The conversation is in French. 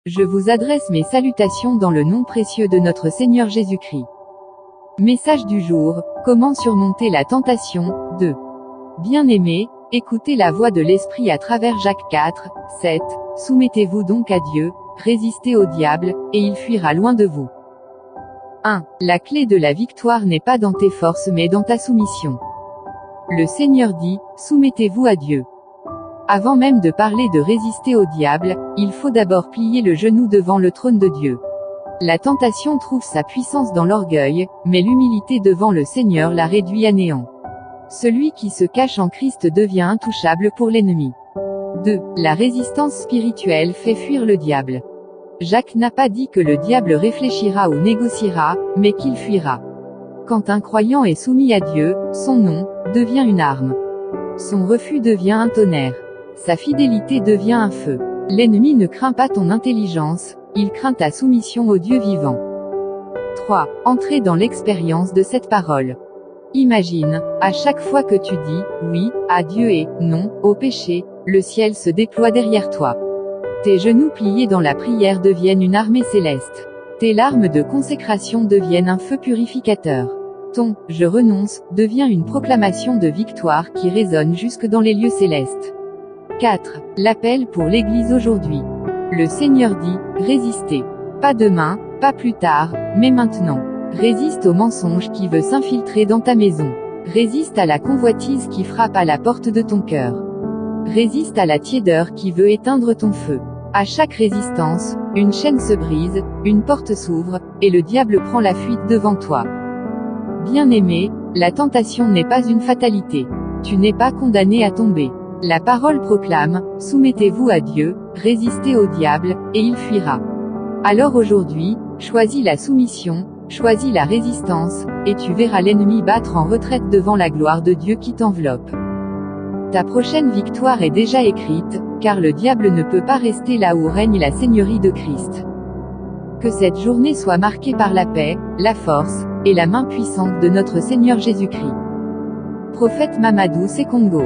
Je vous adresse mes salutations dans le nom précieux de notre Seigneur Jésus-Christ. Message du jour, comment surmonter la tentation, 2. Bien-aimés, écoutez la voix de l'Esprit à travers Jacques 4, 7, soumettez-vous donc à Dieu, résistez au diable, et il fuira loin de vous. 1. La clé de la victoire n'est pas dans tes forces mais dans ta soumission. Le Seigneur dit, soumettez-vous à Dieu. Avant même de parler de résister au diable, il faut d'abord plier le genou devant le trône de Dieu. La tentation trouve sa puissance dans l'orgueil, mais l'humilité devant le Seigneur la réduit à néant. Celui qui se cache en Christ devient intouchable pour l'ennemi. 2. La résistance spirituelle fait fuir le diable. Jacques n'a pas dit que le diable réfléchira ou négociera, mais qu'il fuira. Quand un croyant est soumis à Dieu, son nom devient une arme. Son refus devient un tonnerre. Sa fidélité devient un feu. L'ennemi ne craint pas ton intelligence, il craint ta soumission au Dieu vivant. 3. Entrez dans l'expérience de cette parole. Imagine, à chaque fois que tu dis « oui » à Dieu et « non » au péché, le ciel se déploie derrière toi. Tes genoux pliés dans la prière deviennent une armée céleste. Tes larmes de consécration deviennent un feu purificateur. Ton « je renonce » devient une proclamation de victoire qui résonne jusque dans les lieux célestes. 4. L'appel pour l'Église aujourd'hui. Le Seigneur dit, résistez. Pas demain, pas plus tard, mais maintenant. Résiste au mensonge qui veut s'infiltrer dans ta maison. Résiste à la convoitise qui frappe à la porte de ton cœur. Résiste à la tiédeur qui veut éteindre ton feu. À chaque résistance, une chaîne se brise, une porte s'ouvre, et le diable prend la fuite devant toi. Bien-aimé, la tentation n'est pas une fatalité. Tu n'es pas condamné à tomber. La parole proclame, soumettez-vous à Dieu, résistez au diable, et il fuira. Alors aujourd'hui, choisis la soumission, choisis la résistance, et tu verras l'ennemi battre en retraite devant la gloire de Dieu qui t'enveloppe. Ta prochaine victoire est déjà écrite, car le diable ne peut pas rester là où règne la Seigneurie de Christ. Que cette journée soit marquée par la paix, la force, et la main puissante de notre Seigneur Jésus-Christ. Prophète Mamadou Sekongo.